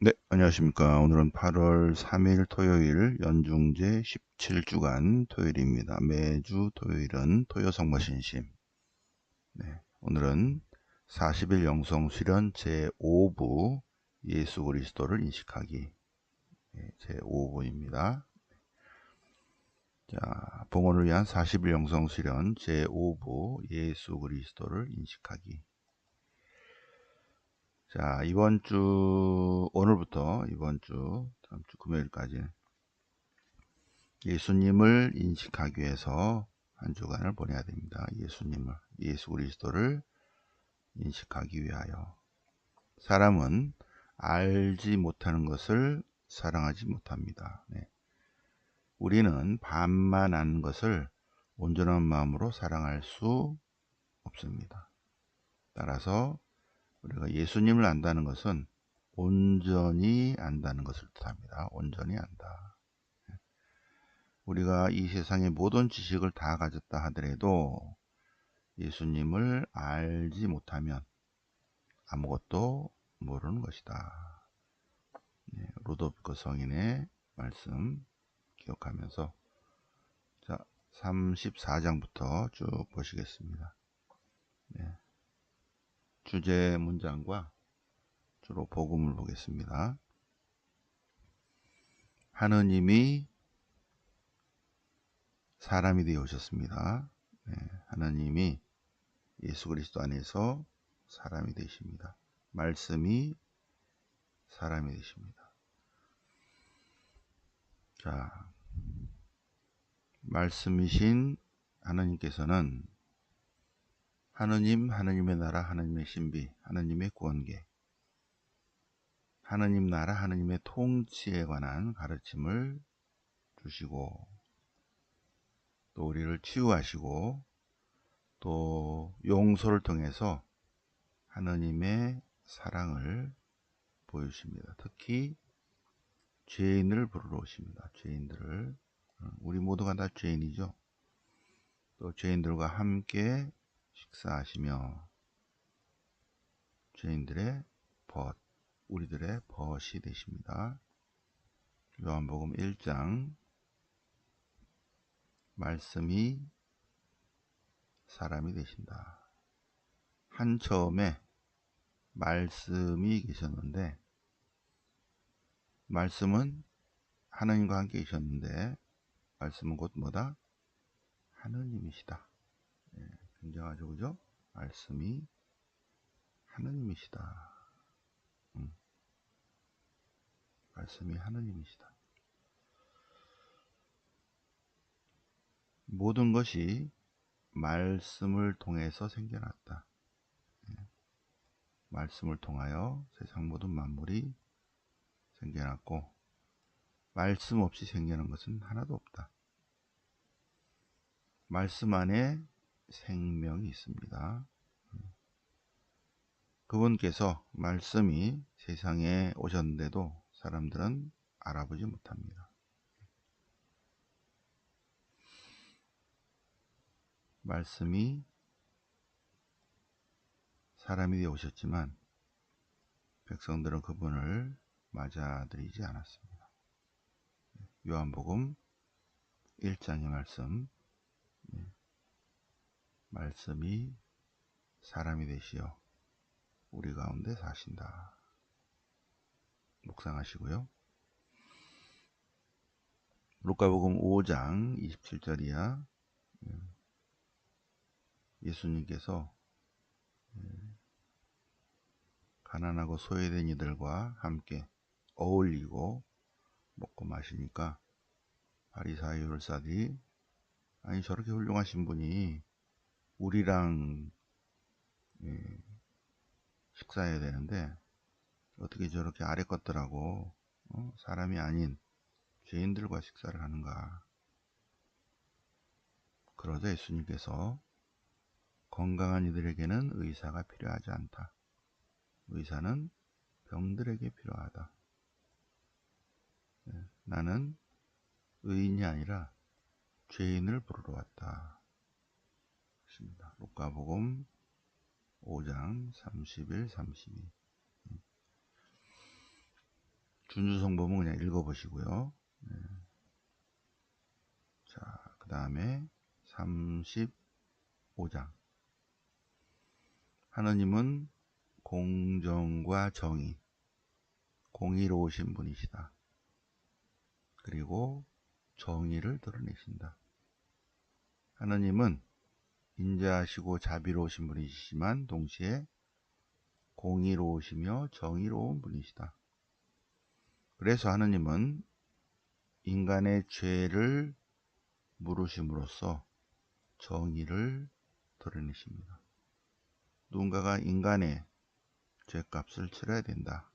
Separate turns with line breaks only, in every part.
네, 안녕하십니까. 오늘은 8월 3일 토요일 연중제 17주간 토요일입니다. 매주 토요일은 토요 성모신심. 네, 오늘은 40일 영성 수련 제5부 예수 그리스도를 인식하기 제5부입니다. 자, 봉헌을 위한 40일 영성 수련 제5부 예수 그리스도를 인식하기. 자, 오늘부터 이번 주, 다음 주 금요일까지 예수님을 인식하기 위해서 한 주간을 보내야 됩니다. 예수 그리스도를 인식하기 위하여. 사람은 알지 못하는 것을 사랑하지 못합니다. 네. 우리는 반만 아는 것을 온전한 마음으로 사랑할 수 없습니다. 따라서 우리가 예수님을 안다는 것은 온전히 안다는 것을 뜻합니다. 온전히 안다. 우리가 이 세상의 모든 지식을 다 가졌다 하더라도 예수님을 알지 못하면 아무것도 모르는 것이다. 네, 루도비코 성인의 말씀 기억하면서 자, 34장부터 쭉 보시겠습니다. 네, 주제 문장과 주로 복음을 보겠습니다. 하느님이 사람이 되어 오셨습니다. 네, 하나님이 예수 그리스도 안에서 사람이 되십니다. 말씀이 사람이 되십니다. 자, 말씀이신 하나님께서는 하느님의 나라, 하느님의 신비, 하느님의 구원계, 하느님 나라, 하느님의 통치에 관한 가르침을 주시고 또 우리를 치유하시고 또 용서를 통해서 하느님의 사랑을 보여주십니다. 특히 죄인을 부르러 오십니다. 죄인들을. 우리 모두가 다 죄인이죠. 또 죄인들과 함께 식사하시며 죄인들의 우리들의 벗이 되십니다. 요한복음 1장 말씀이 사람이 되신다. 한 처음에 말씀이 계셨는데 말씀은 하나님과 함께 계셨는데 말씀은 곧 뭐다? 하느님이시다. 예, 굉장하죠, 그죠? 말씀이 하느님이시다. 말씀이 하느님이시다. 모든 것이 말씀을 통해서 생겨났다. 말씀을 통하여 세상 모든 만물이 생겨났고 말씀 없이 생겨난 것은 하나도 없다. 말씀 안에 생명이 있습니다. 그분께서 말씀이 세상에 오셨는데도 사람들은 알아보지 못합니다. 말씀이 사람이 되어 오셨지만 백성들은 그분을 맞아들이지 않았습니다. 요한복음 1장의 말씀, 말씀이 사람이 되시어 우리 가운데 사신다. 묵상하시고요. 루카복음 5장 27절이야. 예수님께서 가난하고 소외된 이들과 함께 어울리고 먹고 마시니까 바리사의 율사들이 아니 저렇게 훌륭하신 분이 우리랑 식사해야 되는데 어떻게 저렇게 아래 것들하고 사람이 아닌 죄인들과 식사를 하는가. 그러자 예수님께서 건강한 이들에게는 의사가 필요하지 않다. 의사는 병들에게 필요하다. 나는 의인이 아니라 죄인을 부르러 왔다. 루카복음 5장 31, 32. 준주성범은 그냥 읽어보시고요. 자, 그 다음에 35장. 하느님은 공정과 정의, 공의로우신 분이시다. 그리고 정의를 드러내신다. 하느님은 인자하시고 자비로우신 분이시지만 동시에 공의로우시며 정의로운 분이시다. 그래서 하느님은 인간의 죄를 물으심으로써 정의를 드러내십니다. 누군가가 인간의 죄값을 치러야 된다.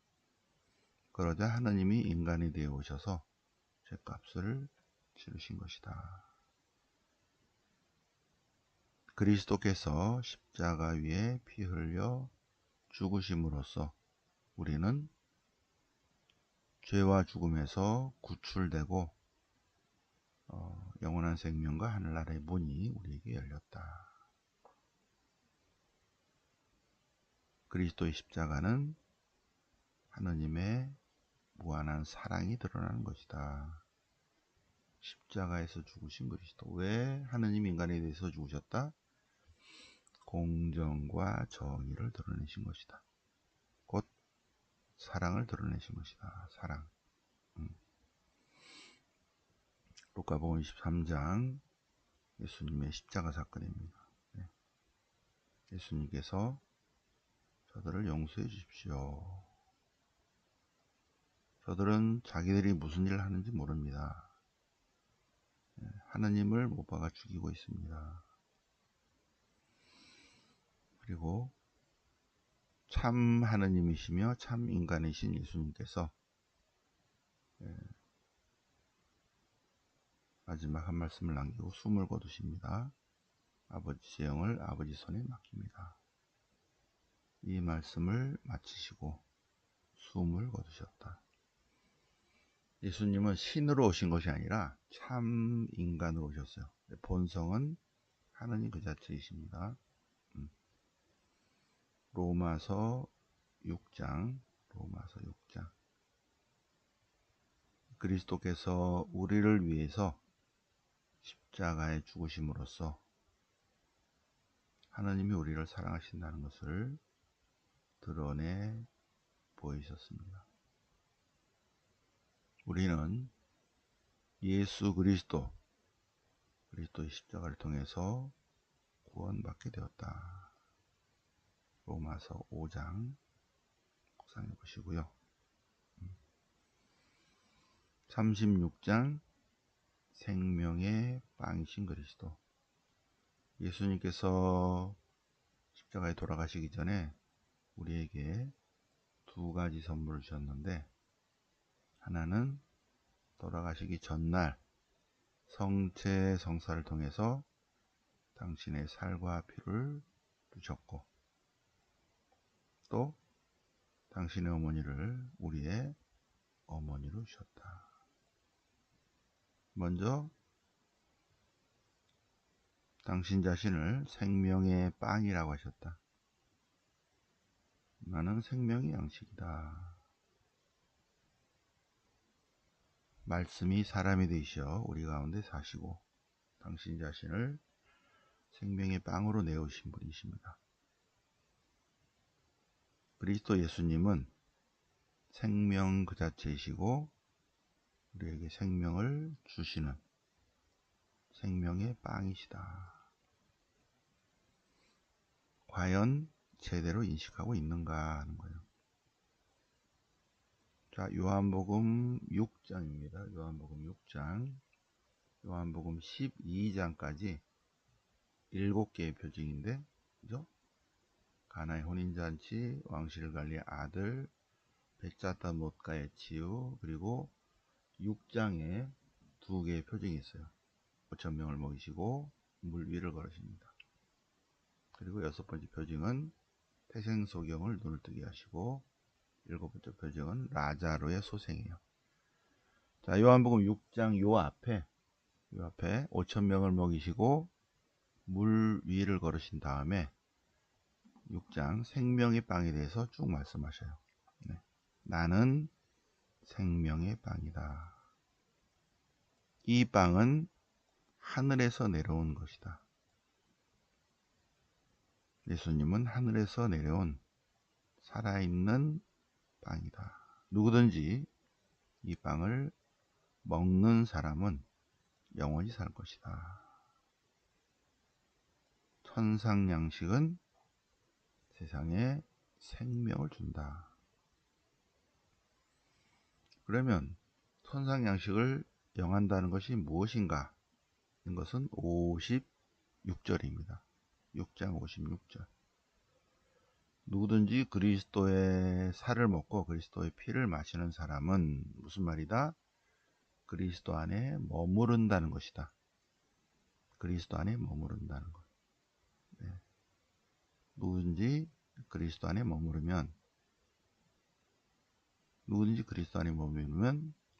그러자 하느님이 인간이 되어 오셔서 죄값을 치르신 것이다. 그리스도께서 십자가 위에 피 흘려 죽으심으로써 우리는 죄와 죽음에서 구출되고 영원한 생명과 하늘나라의 문이 우리에게 열렸다. 그리스도의 십자가는 하느님의 무한한 사랑이 드러나는 것이다. 십자가에서 죽으신 그리스도. 왜 하느님 인간에 대해서 죽으셨다? 공정과 정의를 드러내신 것이다. 곧 사랑을 드러내신 것이다. 사랑. 루카복음 23장 예수님의 십자가 사건입니다. 예수님께서 저들을 용서해 주십시오. 저들은 자기들이 무슨 일을 하는지 모릅니다. 하느님을 못 박아 죽이고 있습니다. 그리고 참 하느님이시며 참 인간이신 예수님께서 마지막 한 말씀을 남기고 숨을 거두십니다. 아버지의 영을 아버지 손에 맡깁니다. 이 말씀을 마치시고 숨을 거두셨다. 예수님은 신으로 오신 것이 아니라 참 인간으로 오셨어요. 본성은 하느님 그 자체이십니다. 로마서 6장 그리스도께서 우리를 위해서 십자가에 죽으심으로써 하나님이 우리를 사랑하신다는 것을 드러내 보이셨습니다. 우리는 예수 그리스도의 십자가를 통해서 구원받게 되었다. 로마서 5장 묵상해 보시고요. 36장 생명의 빵이신 그리스도. 예수님께서 십자가에 돌아가시기 전에 우리에게 두 가지 선물을 주셨는데, 하나는 돌아가시기 전날 성체 성사를 통해서 당신의 살과 피를 주셨고, 또 당신의 어머니를 우리의 어머니로 주셨다. 먼저 당신 자신을 생명의 빵이라고 하셨다. 나는 생명의 양식이다. 말씀이 사람이 되시어 우리 가운데 사시고 당신 자신을 생명의 빵으로 내오신 분이십니다. 그리스도 예수님은 생명 그 자체이시고 우리에게 생명을 주시는 생명의 빵이시다. 과연 제대로 인식하고 있는가 하는 거예요. 자, 요한복음 6장입니다. 요한복음 6장. 요한복음 12장까지 7개의 표징인데, 그죠? 가나의 혼인잔치, 왕실 관리의 아들, 백자타 못가의 치유, 그리고 6장에 2개의 표징이 있어요. 5,000명을 먹이시고 물 위를 걸으십니다. 그리고 6번째 표징은 태생소경을 눈을 뜨게 하시고 7번째 표징은 라자로의 소생이에요. 자, 요한복음 6장 요 앞에 5,000명을 먹이시고 물 위를 걸으신 다음에 6장 생명의 빵에 대해서 쭉 말씀하셔요. 나는 생명의 빵이다. 이 빵은 하늘에서 내려온 것이다. 예수님은 하늘에서 내려온 살아있는 빵이다. 누구든지 이 빵을 먹는 사람은 영원히 살 것이다. 천상양식은 세상에 생명을 준다. 그러면 천상양식을 영한다는 것이 무엇인가? 이것은 56절입니다. 6장 56절. 누구든지 그리스도의 살을 먹고 그리스도의 피를 마시는 사람은 무슨 말이다? 그리스도 안에 머무른다는 것이다. 그리스도 안에 머무른다는 것. 네. 누구든지 그리스도 안에 머무르면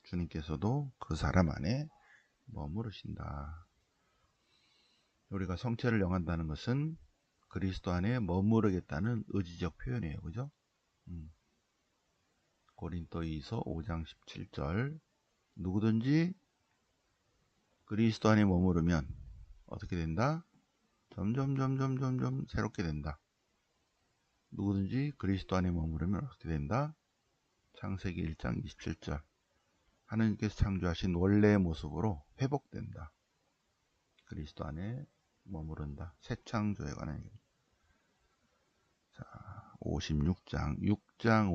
주님께서도 그 사람 안에 머무르신다. 우리가 성체를 영한다는 것은 그리스도 안에 머무르겠다는 의지적 표현이에요. 그죠? 고린도이서 5장 17절. 누구든지 그리스도 안에 머무르면 어떻게 된다? 점점 새롭게 된다. 누구든지 그리스도 안에 머무르면 어떻게 된다? 창세기 1장 27절. 하나님께서 창조하신 원래의 모습으로 회복된다. 그리스도 안에 머무른다. 새 창조에 관한 얘기입니다. 자, 56장, 6장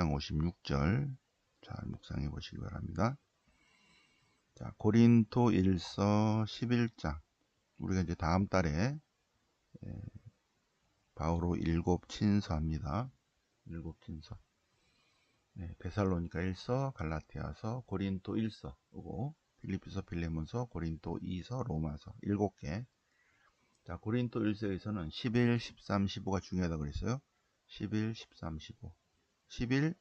56절. 잘 묵상해 보시기 바랍니다. 자, 고린도 1서 11장. 우리가 이제 다음 달에 바오로 7친서 합니다. 7친서. 네, 데살로니가 1서, 갈라티아서, 고린도 1서, 그리고 필리피서, 빌레몬서, 고린도 2서, 로마서 7개. 자, 고린도 1서에서는 11, 13, 15가 중요하다고 그랬어요. 11, 13, 15. 11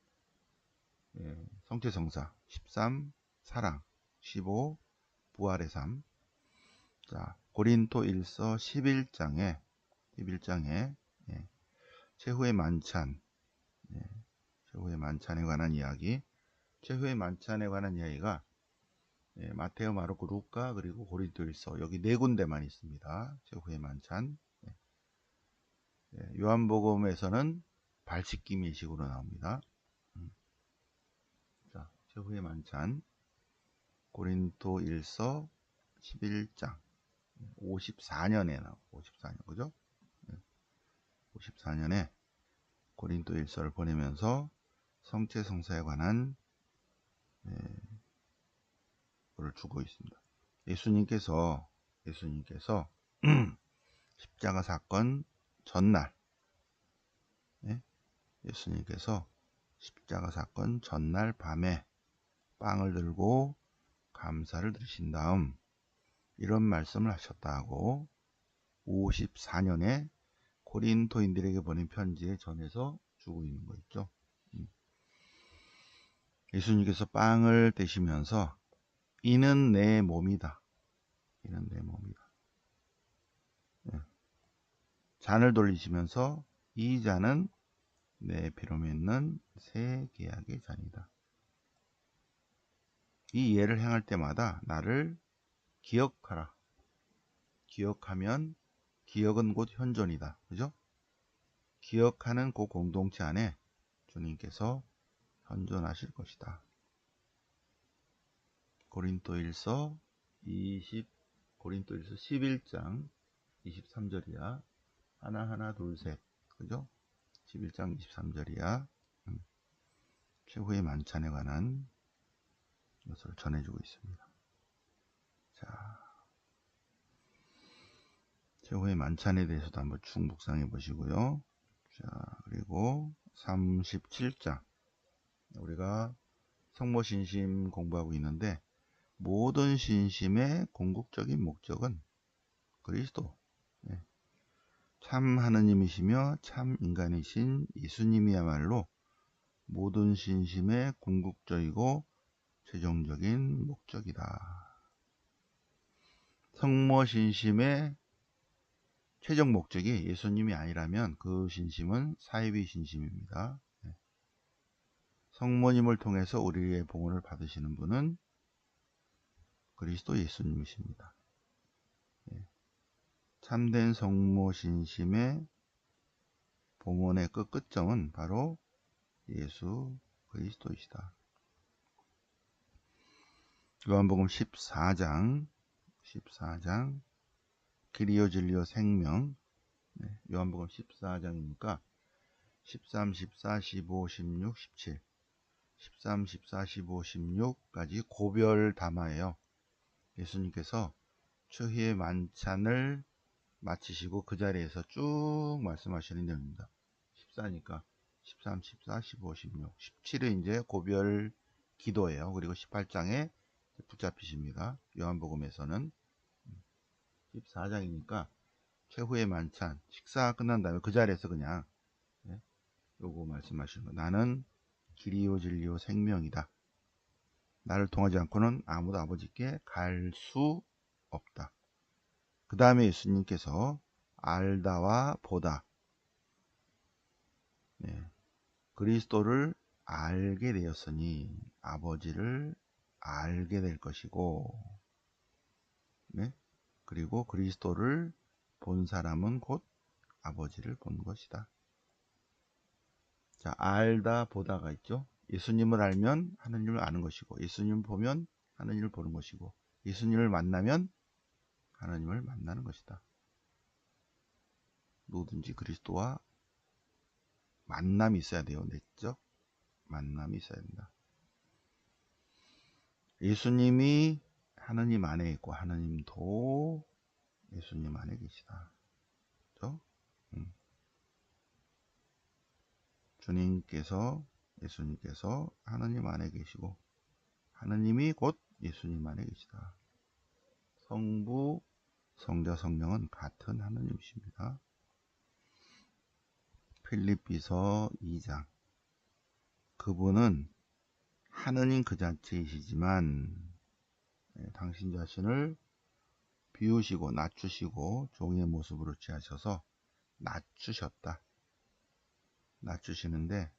성체성사, 13 사랑, 15 부활의 삶. 자, 고린도 1서 11장에 최후의 만찬, 최후의 만찬에 관한 이야기. 최후의 만찬에 관한 이야기가 마테오, 마르코, 루카, 그리고 고린도 1서 여기 네 군데만 있습니다. 최후의 만찬. 요한복음에서는 발씻기 예식으로 나옵니다. 자, 최후의 만찬, 고린도 1서 11장 54년에 나오고 54년, 그죠? 54년에 고린도 1서를 보내면서 성체 성사에 관한 를 주고 있습니다. 예수님께서 십자가 사건 전날, 예수님께서 십자가 사건 전날 밤에 빵을 들고 감사를 드리신 다음 이런 말씀을 하셨다고 54년에 고린도인들에게 보낸 편지에 전해서 주고 있는 거 있죠. 예수님께서 빵을 드시면서 이는 내 몸이다. 이는 내 몸이다. 잔을 돌리시면서 이 잔은 내 피로 맺는 새 계약의 잔이다. 이 예를 행할 때마다 나를 기억하라. 기억하면 기억은 곧 현존이다. 그죠? 기억하는 그 공동체 안에 주님께서 현존하실 것이다. 고린도일서 11장 23절이야. 하나 둘 셋. 그죠? 11장 23절이야. 최후의 만찬에 관한 것을 전해주고 있습니다. 자, 최후의 만찬에 대해서도 한번 쭉 묵상해 보시고요. 자, 그리고 37장. 우리가 성모신심 공부하고 있는데 모든 신심의 궁극적인 목적은 그리스도, 참 하느님이시며 참 인간이신 예수님이야말로 모든 신심의 궁극적이고 최종적인 목적이다. 성모신심의 최종 목적이 예수님이 아니라면 그 신심은 사이비 신심입니다. 성모님을 통해서 우리의 봉헌을 받으시는 분은 그리스도 예수님이십니다. 참된 성모 신심의 봉헌의 끝점은 바로 예수 그리스도이시다. 요한복음 14장 기리오 진리오 생명. 요한복음 14장이니까 13, 14, 15, 16, 17 13, 14, 15, 16까지 고별 담화예요. 예수님께서 추희의 만찬을 마치시고 그 자리에서 쭉 말씀하시는 내용입니다. 14니까 13, 14, 15, 16 17은 이제 고별 기도예요. 그리고 18장에 붙잡히십니다. 요한복음에서는 14장이니까 최후의 만찬 식사 끝난 다음에 그 자리에서 그냥 요거 말씀하시는 거. 나는 길이요 진리요 생명이다. 나를 통하지 않고는 아무도 아버지께 갈 수 없다. 그 다음에 예수님께서 알다와 보다, 그리스도를 알게 되었으니 아버지를 알게 될 것이고, 그리고 그리스도를 본 사람은 곧 아버지를 본 것이다. 자, 알다 보다가 있죠. 예수님을 알면 하느님을 아는 것이고, 예수님을 보면 하느님을 보는 것이고, 예수님을 만나면 하나님을 만나는 것이다. 누구든지 그리스도와 만남이 있어야 돼요. 내적 만남이 있어야 된다. 예수님이 하느님 안에 있고 하느님도 예수님 안에 계시다. 그렇죠? 예수님께서 하느님 안에 계시고 하느님이 곧 예수님 안에 계시다. 성부, 성자, 성령은 같은 하느님이십니다. 필립비서 2장. 그분은 하느님 그 자체이시지만 당신 자신을 비우시고 낮추시고 종의 모습으로 취하셔서 낮추시는데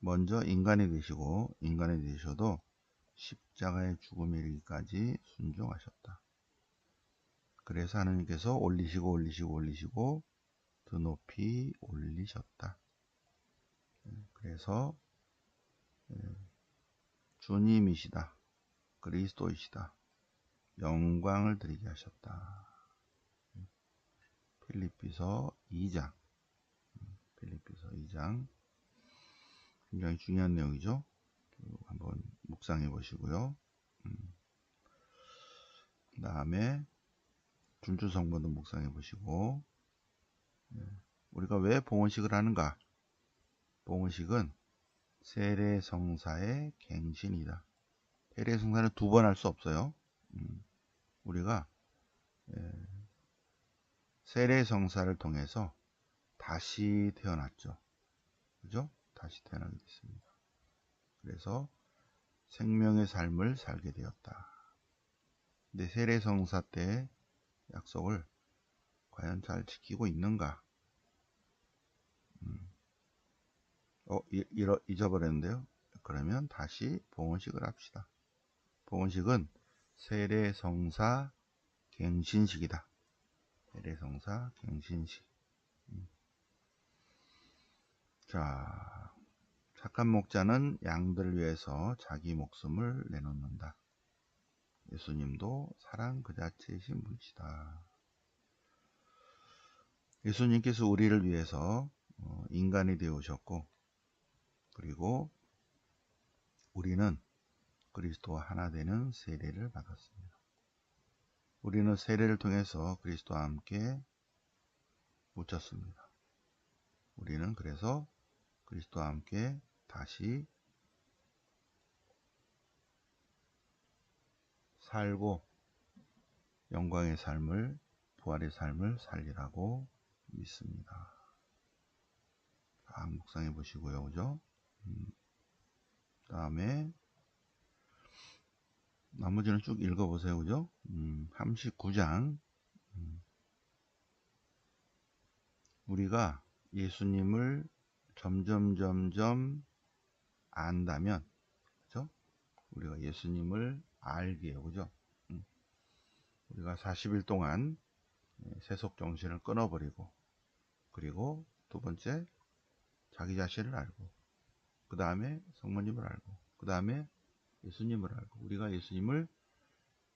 먼저 인간이 되시고 인간이 되셔도 십자가의 죽음에 이르기까지 순종하셨다. 그래서 하나님께서 올리시고 더 높이 올리셨다. 그래서 주님이시다. 그리스도이시다. 영광을 드리게 하셨다. 필립비서 2장. 굉장히 중요한 내용이죠. 한번 묵상해 보시고요. 그 다음에 준주성모도 묵상해 보시고, 우리가 왜 봉헌식을 하는가? 봉헌식은 세례성사의 갱신이다. 세례성사는 두 번 할 수 없어요. 우리가 세례성사를 통해서 다시 태어났죠. 그죠? 다시 태어나게 됐습니다. 그래서 생명의 삶을 살게 되었다. 근데 세례성사 때 약속을 과연 잘 지키고 있는가? 잊어버렸는데요. 그러면 다시 봉헌식을 합시다. 봉헌식은 세례성사 갱신식이다. 세례성사 갱신식. 자, 착한 목자는 양들을 위해서 자기 목숨을 내놓는다. 예수님도 사랑 그 자체이신 분이시다. 예수님께서 우리를 위해서 인간이 되어오셨고, 그리고 우리는 그리스도와 하나 되는 세례를 받았습니다. 우리는 세례를 통해서 그리스도와 함께 묻혔습니다. 우리는 그래서 그리스도와 함께 다시 살고 영광의 삶을, 부활의 삶을 살리라고 믿습니다. 다 묵상해 보시고요. 그죠? 그 다음에 나머지는 쭉 읽어보세요. 그죠? 39장. 우리가 예수님을 점점 안다면, 그죠? 우리가 예수님을 알기에, 그죠? 우리가 40일 동안 세속 정신을 끊어버리고, 그리고 두 번째, 자기 자신을 알고, 그 다음에 성모님을 알고, 그 다음에 예수님을 알고, 우리가 예수님을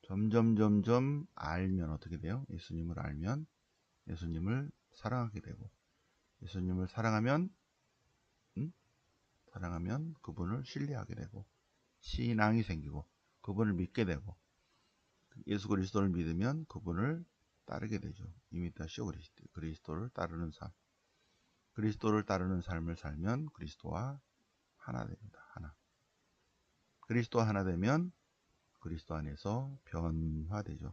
점점 알면 어떻게 돼요? 예수님을 알면 예수님을 사랑하게 되고, 예수님을 사랑하면 그분을 신뢰하게 되고, 신앙이 생기고, 그분을 믿게 되고, 예수 그리스도를 믿으면 그분을 따르게 되죠. 이미타시오 그리스도를 따르는 삶. 그리스도를 따르는 삶을 살면 그리스도와 하나 됩니다. 하나. 그리스도와 하나 되면 그리스도 안에서 변화되죠.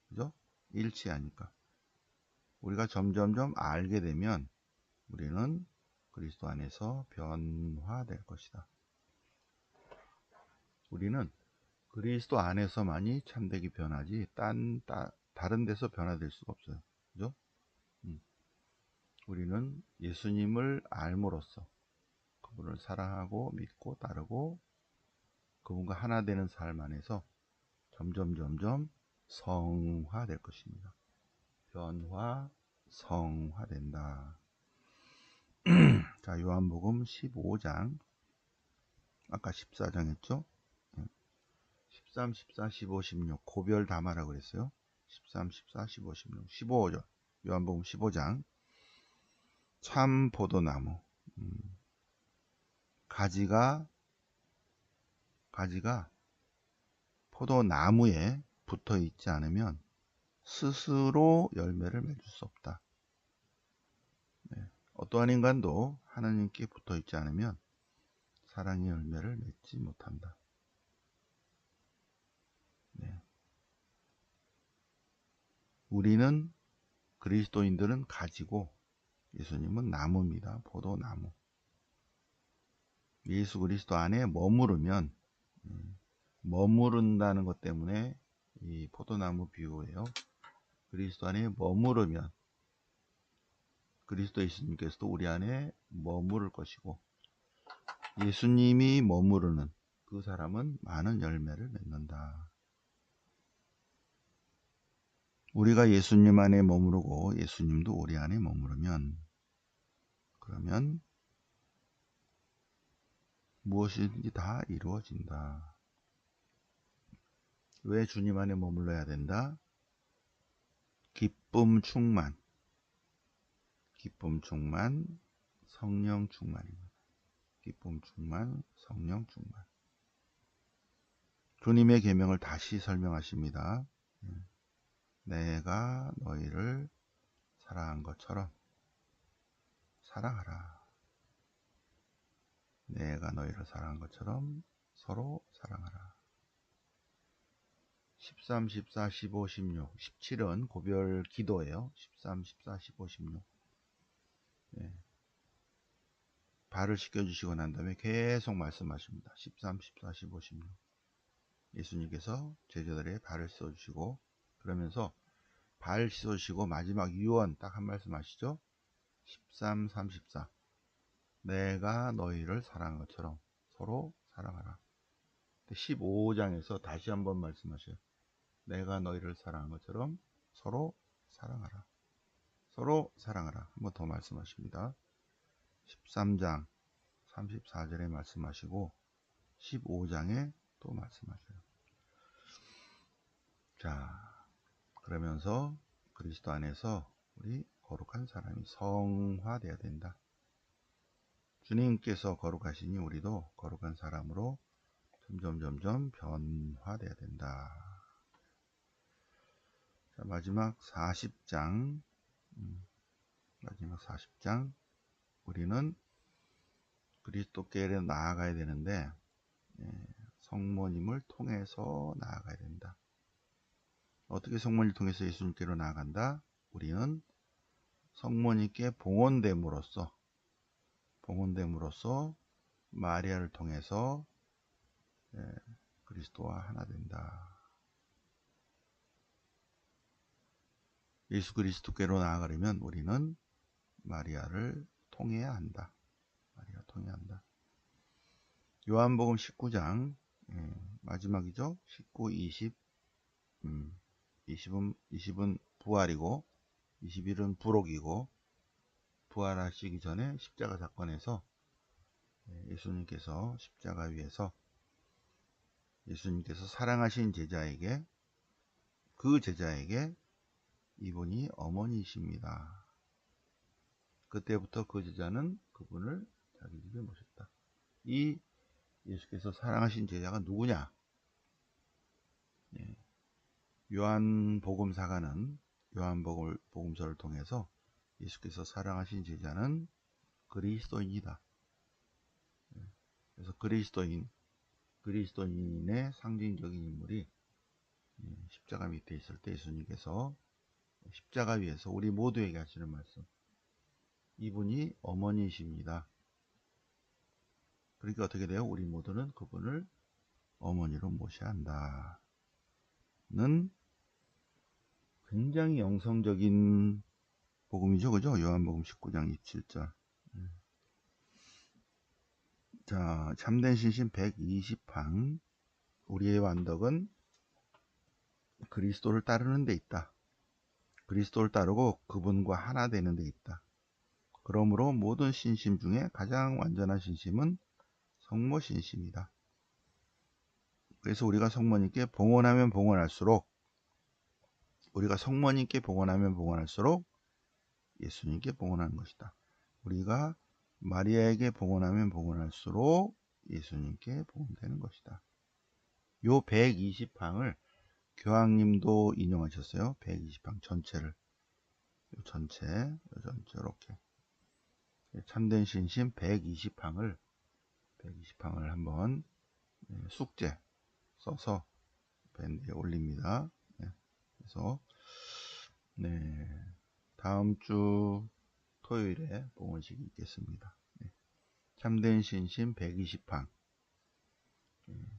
그죠? 일치하니까. 우리가 점점점 알게 되면 우리는 그리스도 안에서 변화될 것이다. 우리는 그리스도 안에서만이 참되게 변하지 다른 데서 변화될 수가 없어요. 그죠? 우리는 예수님을 알므로써 그분을 사랑하고 믿고 따르고 그분과 하나 되는 삶 안에서 점점 성화될 것입니다. 변화, 성화된다. 자, 요한복음 15장, 아까 14장 했죠? 13, 14, 15, 16 고별 담아라고 그랬어요. 13, 14, 15, 16 15절 요한복음 15장 참 포도나무 가지가 포도나무에 붙어 있지 않으면 스스로 열매를 맺을 수 없다. 네. 어떠한 인간도 하나님께 붙어 있지 않으면 사랑의 열매를 맺지 못한다. 네. 우리는 그리스도인들은 가지고 예수님은 나무입니다. 포도나무. 예수 그리스도 안에 머무르면 머무른다는 것 때문에 이 포도나무 비유예요. 그리스도 안에 머무르면 그리스도 예수님께서도 우리 안에 머무를 것이고 예수님이 머무르는 그 사람은 많은 열매를 맺는다. 우리가 예수님 안에 머무르고 예수님도 우리 안에 머무르면 그러면 무엇이든지 다 이루어진다. 왜 주님 안에 머물러야 된다? 기쁨 충만, 성령 충만입니다. 기쁨 충만, 성령 충만. 주님의 계명을 다시 설명하십니다. 내가 너희를 사랑한 것처럼 사랑하라. 내가 너희를 사랑한 것처럼 서로 사랑하라. 13, 14, 15, 16, 17은 고별 기도예요. 13, 14, 15, 16. 네. 발을 씻겨주시고 난 다음에 계속 말씀하십니다. 13, 14, 15, 16. 예수님께서 제자들의 발을 씻어주시고 그러면서 발 씻어주시고 마지막 유언 딱 한 말씀 하시죠. 13, 34. 내가 너희를 사랑한 것처럼 서로 사랑하라. 15장에서 다시 한번 말씀하셔요. 내가 너희를 사랑한 것처럼 서로 사랑하라. 서로 사랑하라. 한 번 더 말씀하십니다. 13장 34절에 말씀하시고 15장에 또 말씀하셔요. 자, 그러면서 그리스도 안에서 우리 거룩한 사람이 성화되어야 된다. 주님께서 거룩하시니 우리도 거룩한 사람으로 점점 변화되어야 된다. 자, 마지막 40장 우리는 그리스도께 나아가야 되는데 성모님을 통해서 나아가야 된다. 어떻게 성모님을 통해서 예수님께로 나아간다? 우리는 성모님께 봉헌됨으로써 마리아를 통해서 그리스도와 하나 된다. 예수 그리스도께로 나아가려면 우리는 마리아를 통해야 한다. 요한복음 19장 마지막이죠. 19, 20, 20은 부활이고 21은 부록이고, 부활하시기 전에 십자가 사건에서 예수님께서 십자가 위에서 예수님께서 사랑하신 제자에게, 그 제자에게 이분이 어머니이십니다. 그때부터 그 제자는 그분을 자기 집에 모셨다. 이 예수께서 사랑하신 제자가 누구냐? 요한복음사가는 요한복음서를 통해서 예수께서 사랑하신 제자는 그리스도인이다. 그래서 그리스도인의 상징적인 인물이 십자가 밑에 있을 때 예수님께서 십자가 위에서 우리 모두에게 하시는 말씀, 이분이 어머니이십니다. 그러니까 어떻게 돼요? 우리 모두는 그분을 어머니로 모셔야 한다는 굉장히 영성적인 복음이죠. 그죠? 요한복음 19장 27절. 자, 참된 신심 120항. 우리의 완덕은 그리스도를 따르는 데 있다. 그리스도를 따르고 그분과 하나 되는 데 있다. 그러므로 모든 신심 중에 가장 완전한 신심은 성모 신심이다. 그래서 우리가 성모님께 봉헌하면 봉헌할수록 예수님께 봉헌하는 것이다. 우리가 마리아에게 봉헌하면 봉헌할수록 예수님께 봉헌되는 것이다. 요 120항을 교황님도 인용하셨어요. 120항 전체를. 요 전체 이렇게. 참된 신심 120항을 한번 숙제 써서 밴드에 올립니다. 그래서 다음 주 토요일에 봉헌식이 있겠습니다. 참된 신심 120항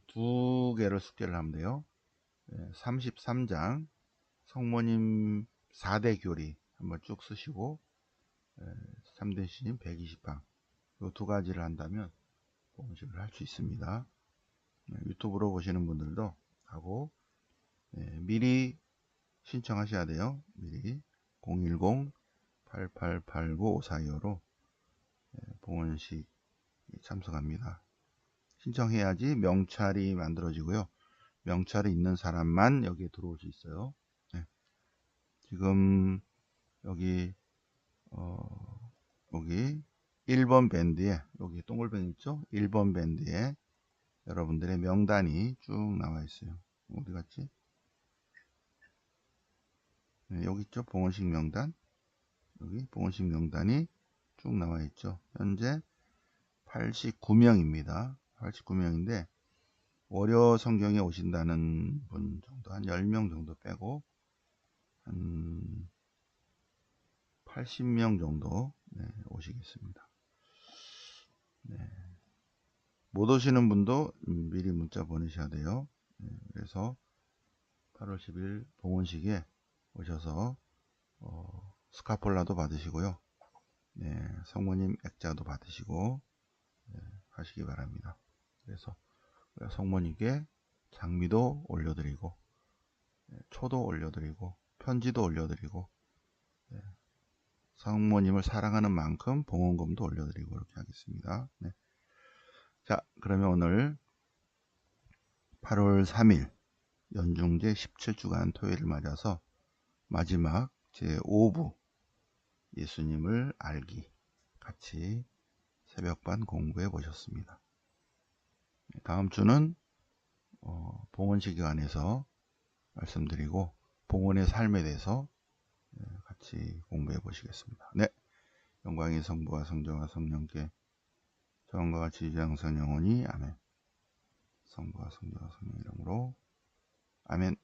두 개를 숙제를 하면 돼요. 33장 성모님 4대 교리 한번 쭉 쓰시고, 참된 신심 120항 이 두 가지를 한다면 봉헌식을 할 수 있습니다. 유튜브로 보시는 분들도 하고, 미리 신청하셔야 돼요. 미리 010-8889-5425로 봉헌식 참석합니다. 신청해야지 명찰이 만들어지고요. 명찰이 있는 사람만 여기에 들어올 수 있어요. 지금 여기 1번 밴드에, 여기 동글뱅이 있죠? 1번 밴드에 여러분들의 명단이 쭉 나와 있어요. 어디 갔지? 여기 있죠? 봉헌식 명단. 여기 봉헌식 명단이 쭉 나와 있죠. 현재 89명입니다. 89명인데 월요 성경에 오신다는 분 정도, 한 10명 정도 빼고 한 80명 정도 오시겠습니다. 못 오시는 분도 미리 문자 보내셔야 돼요. 그래서 8월 10일 봉헌식에 오셔서 스카폴라도 받으시고요. 성모님 액자도 받으시고 하시기 바랍니다. 그래서 성모님께 장미도 올려드리고, 초도 올려드리고, 편지도 올려드리고, 성모님을 사랑하는 만큼 봉헌금도 올려드리고 이렇게 하겠습니다. 자, 그러면 오늘 8월 3일 연중제 17주간 토요일을 맞아서 마지막 제5부 예수님을 알기 같이 새벽반 공부해 보셨습니다. 다음 주는 봉헌식에 관해서 말씀드리고 봉헌의 삶에 대해서 같이 공부해 보시겠습니다. 영광이 성부와 성자와 성령께 처음과 같이 이제 항상 영원히 아멘. 성부와 성자와 성령 이름으로 아멘.